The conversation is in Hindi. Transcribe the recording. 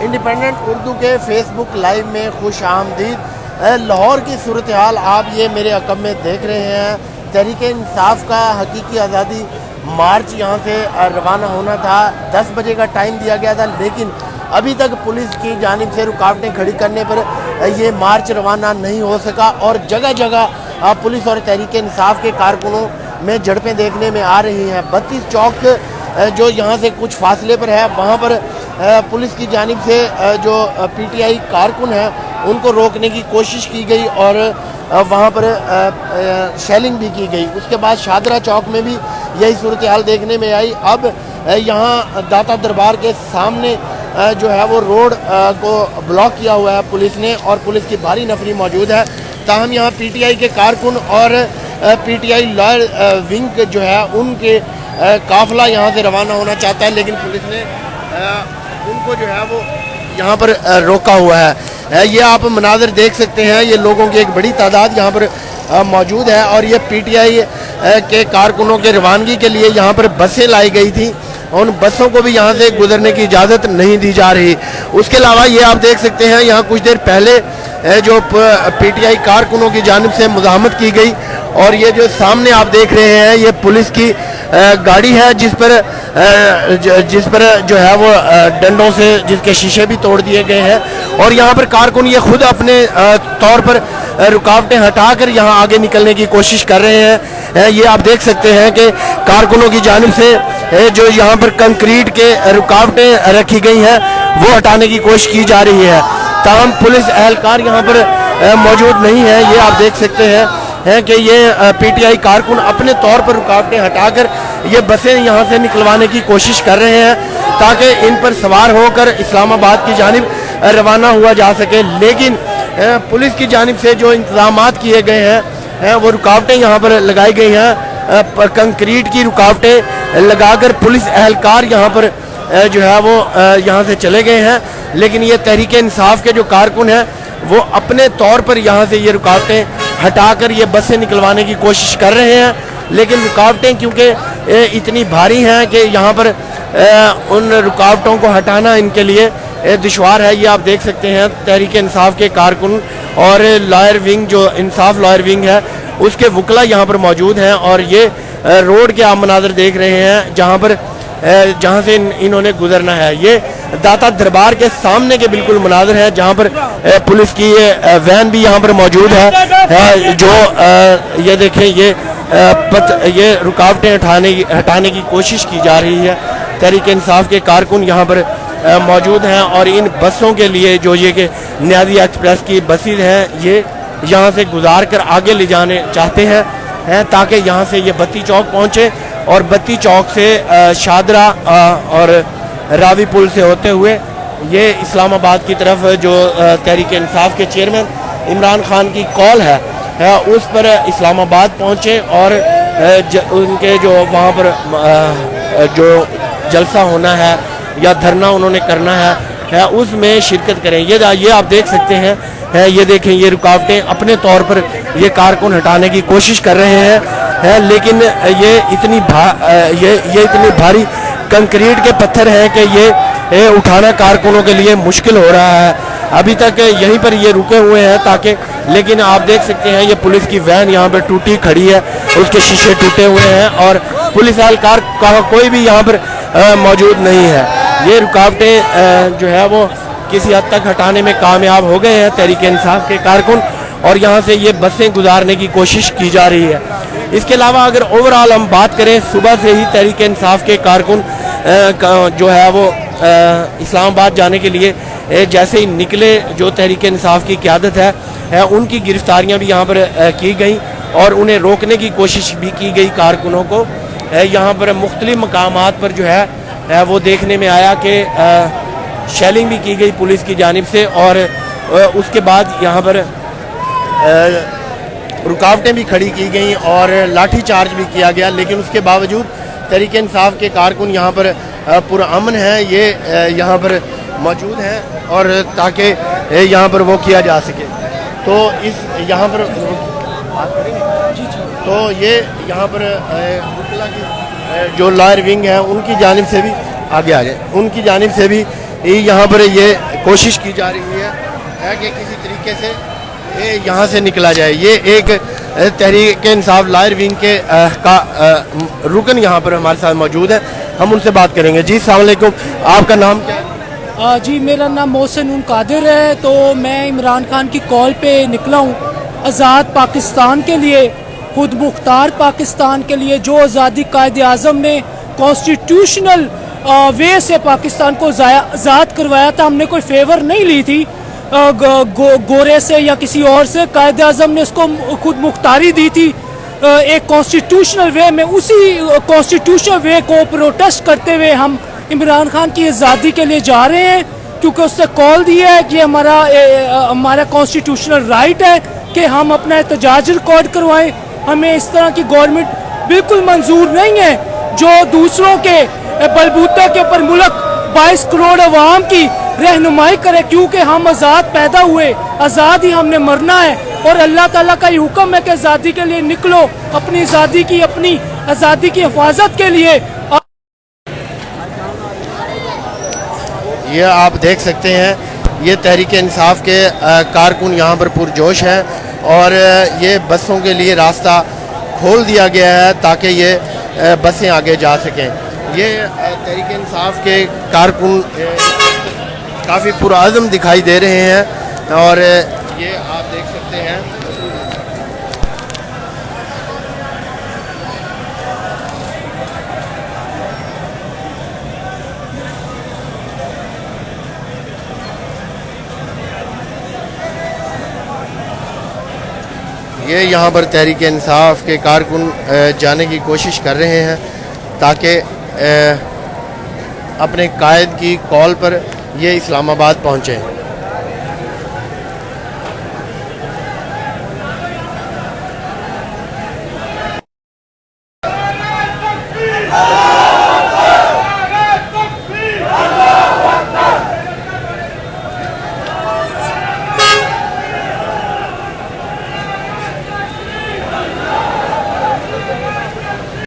इंडिपेंडेंट उर्दू के फेसबुक लाइव में खुश आमदीद। लाहौर की सूरत हाल आप ये मेरे अकब में देख रहे हैं। तहरीक इंसाफ का हकीकी आज़ादी मार्च यहाँ से रवाना होना था, 10 बजे का टाइम दिया गया था, लेकिन अभी तक पुलिस की जानिब से रुकावटें खड़ी करने पर ये मार्च रवाना नहीं हो सका और जगह जगह पुलिस और तहरीक इंसाफ के कारकुनों में झड़पें देखने में आ रही हैं। 32 चौक जो यहाँ से कुछ फासले पर है, वहाँ पर पुलिस की जानिब से जो पीटीआई कारकुन हैं उनको रोकने की कोशिश की गई और वहाँ पर शेलिंग भी की गई। उसके बाद शादरा चौक में भी यही सूरत हाल देखने में आई। अब यहाँ दाता दरबार के सामने जो है वो रोड को ब्लॉक किया हुआ है पुलिस ने और पुलिस की भारी नफरी मौजूद है। ताहम यहाँ पीटीआई के कारकुन और पीटीआई लॉयर विंग जो है उनके काफिला यहाँ से रवाना होना चाहता है, लेकिन पुलिस ने उनको जो है वो यहाँ पर रोका हुआ है। ये आप मनाज़र देख सकते हैं, ये लोगों की एक बड़ी तादाद यहाँ पर मौजूद है और ये पीटीआई के कारकुनों के रवानगी के लिए यहाँ पर बसें लाई गई थी। उन बसों को भी यहाँ से गुजरने की इजाज़त नहीं दी जा रही। उसके अलावा ये आप देख सकते हैं, यहाँ कुछ देर पहले जो पीटीआई कारकुनों की जानिब से मुज़ाहमत की गई और ये जो सामने आप देख रहे हैं ये पुलिस की गाड़ी है जिस पर जो है वो डंडों से जिसके शीशे भी तोड़ दिए गए हैं और यहाँ पर कारकुन ये खुद अपने तौर पर रुकावटें हटाकर यहाँ आगे निकलने की कोशिश कर रहे हैं। ये आप देख सकते हैं कि कारकुनों की जानिब से जो यहाँ पर कंक्रीट के रुकावटें रखी गई हैं वो हटाने की कोशिश की जा रही है। तमाम पुलिस एहलकार यहाँ पर मौजूद नहीं है। ये आप देख सकते हैं कि ये पीटीआई कारकुन अपने तौर पर रुकावटें हटाकर ये बसें यहाँ से निकलवाने की कोशिश कर रहे हैं ताकि इन पर सवार होकर इस्लामाबाद की जानिब रवाना हुआ जा सके। लेकिन पुलिस की जानिब से जो इंतजामात किए गए हैं वो रुकावटें यहाँ पर लगाई गई हैं, कंक्रीट की रुकावटें लगाकर पुलिस एहलकार यहाँ पर जो है वो यहाँ से चले गए हैं। लेकिन ये तहरीक इंसाफ के जो कारकुन हैं वो अपने तौर पर यहाँ से ये रुकावटें हटाकर ये बसें निकलवाने की कोशिश कर रहे हैं, लेकिन रुकावटें क्योंकि इतनी भारी हैं कि यहाँ पर उन रुकावटों को हटाना इनके लिए दुश्वार है। ये आप देख सकते हैं तहरीक इंसाफ के कारकुन और लॉयर विंग जो इंसाफ लॉयर विंग है उसके वकला यहाँ पर मौजूद हैं और ये रोड के आप मनाज़र देख रहे हैं जहाँ से इन्होंने गुजरना है। ये दाता दरबार के सामने के बिल्कुल मनाज़र हैं जहाँ पर पुलिस की ये वैन भी यहाँ पर मौजूद है जो ये देखें ये रुकावटें हटाने की कोशिश की जा रही है। तहरीक इंसाफ के कारकुन यहाँ पर मौजूद हैं और इन बसों के लिए जो ये कि न्याजी एक्सप्रेस की बसें हैं ये यहाँ से गुजार कर आगे ले जाने चाहते हैं ताकि यहाँ से ये बत्ती चौक पहुँचे और बत्ती चौक से शादरा और रावी पुल से होते हुए ये इस्लामाबाद की तरफ जो तहरीक इंसाफ के चेयरमैन इमरान खान की कॉल है उस पर इस्लामाबाद पहुँचे और उनके जो वहाँ पर जो जलसा होना है या धरना उन्होंने करना है उसमें शिरकत करें। ये आप देख सकते हैं, ये देखें ये रुकावटें अपने तौर पर ये कारकुन हटाने की कोशिश कर रहे हैं लेकिन ये इतनी भारी कंक्रीट के पत्थर हैं कि ये उठाना कारकुनों के लिए मुश्किल हो रहा है। अभी तक यहीं पर ये रुके हुए हैं ताकि, लेकिन आप देख सकते हैं ये पुलिस की वैन यहाँ पर टूटी खड़ी है, उसके शीशे टूटे हुए हैं और पुलिस एहलकार का कोई भी यहाँ पर मौजूद नहीं है। ये रुकावटें जो है वो किसी हद तक हटाने में कामयाब हो गए हैं तहरीक इंसाफ के कारकुन और यहाँ से ये बसें गुजारने की कोशिश की जा रही है। इसके अलावा अगर ओवरऑल हम बात करें, सुबह से ही तहरीक इंसाफ के कारकुन जो है वो इस्लामाबाद जाने के लिए जैसे ही निकले, जो तहरीक इंसाफ की क़यादत है उनकी गिरफ्तारियाँ भी यहाँ पर की गई और उन्हें रोकने की कोशिश भी की गई कारकुनों को। यहाँ पर मुख्तलिफ मकामात पर जो है वो देखने में आया कि शेलिंग भी की गई पुलिस की जानिब से और उसके बाद यहाँ पर रुकावटें भी खड़ी की गई और लाठी चार्ज भी किया गया। लेकिन उसके बावजूद तहरीक इंसाफ के कारकुन यहाँ पर पुरअमन हैं, ये यहाँ पर मौजूद हैं और ताकि यहाँ पर वो किया जा सके। तो इस यहाँ पर बात करेंगे तो ये यहाँ पर जो लॉयर विंग है उनकी जानिब से भी आगे उनकी जानिब से भी यहाँ पर ये कोशिश की जा रही है कि किसी तरीके से ये यहाँ से निकला जाए। ये एक तहरीक इंसाफ लायर विंग के रुकन यहाँ पर हमारे साथ मौजूद है, हम उनसे बात करेंगे। जी अस्सलाम वालेकुम, आपका नाम क्या है? जी मेरा नाम मोहसिन कादिर है। तो मैं इमरान खान की कॉल पे निकला हूँ आज़ाद पाकिस्तान के लिए, खुद मुख्तार पाकिस्तान के लिए, जो आज़ादी कायद आज़म ने कॉन्स्टिट्यूशनल वे से पाकिस्तान को आज़ाद करवाया था। हमने कोई फेवर नहीं ली थी गोरे से या किसी और से, कायद आज़म ने उसको खुद मुख्तारी दी थी एक कॉन्स्टिट्यूशनल वे में। उसी कॉन्स्टिट्यूशनल वे को प्रोटेस्ट करते हुए हम इमरान खान की आज़ादी के लिए जा रहे हैं, क्योंकि उससे कॉल दिया है कि हमारा कॉन्स्टिट्यूशनल राइट है कि हम अपना एहतजाज रिकॉर्ड करवाएं। हमें इस तरह की गवर्नमेंट बिल्कुल मंजूर नहीं है जो दूसरों के बलबूते के ऊपर मुल्क 22 करोड़ अवाम की रहनुमाई करे, क्योंकि हम आज़ाद पैदा हुए, आज़ाद ही हमने मरना है। और अल्लाह ताला का ही हुक्म है कि आज़ादी के लिए निकलो, अपनी आज़ादी की हिफाजत के लिए। ये आप देख सकते हैं, ये तहरीक इंसाफ के कारकुन यहाँ पर पुरजोश हैं और ये बसों के लिए रास्ता खोल दिया गया है ताकि ये बसें आगे जा सकें। ये तहरीक इंसाफ के कारकुन काफ़ी पुरअज़्म दिखाई दे रहे हैं और ये आप देख सकते हैं। ये यहाँ पर तहरीक इंसाफ के कारकुन जाने की कोशिश कर रहे हैं ताकि अपने कायद की कॉल पर ये इस्लामाबाद पहुँचें।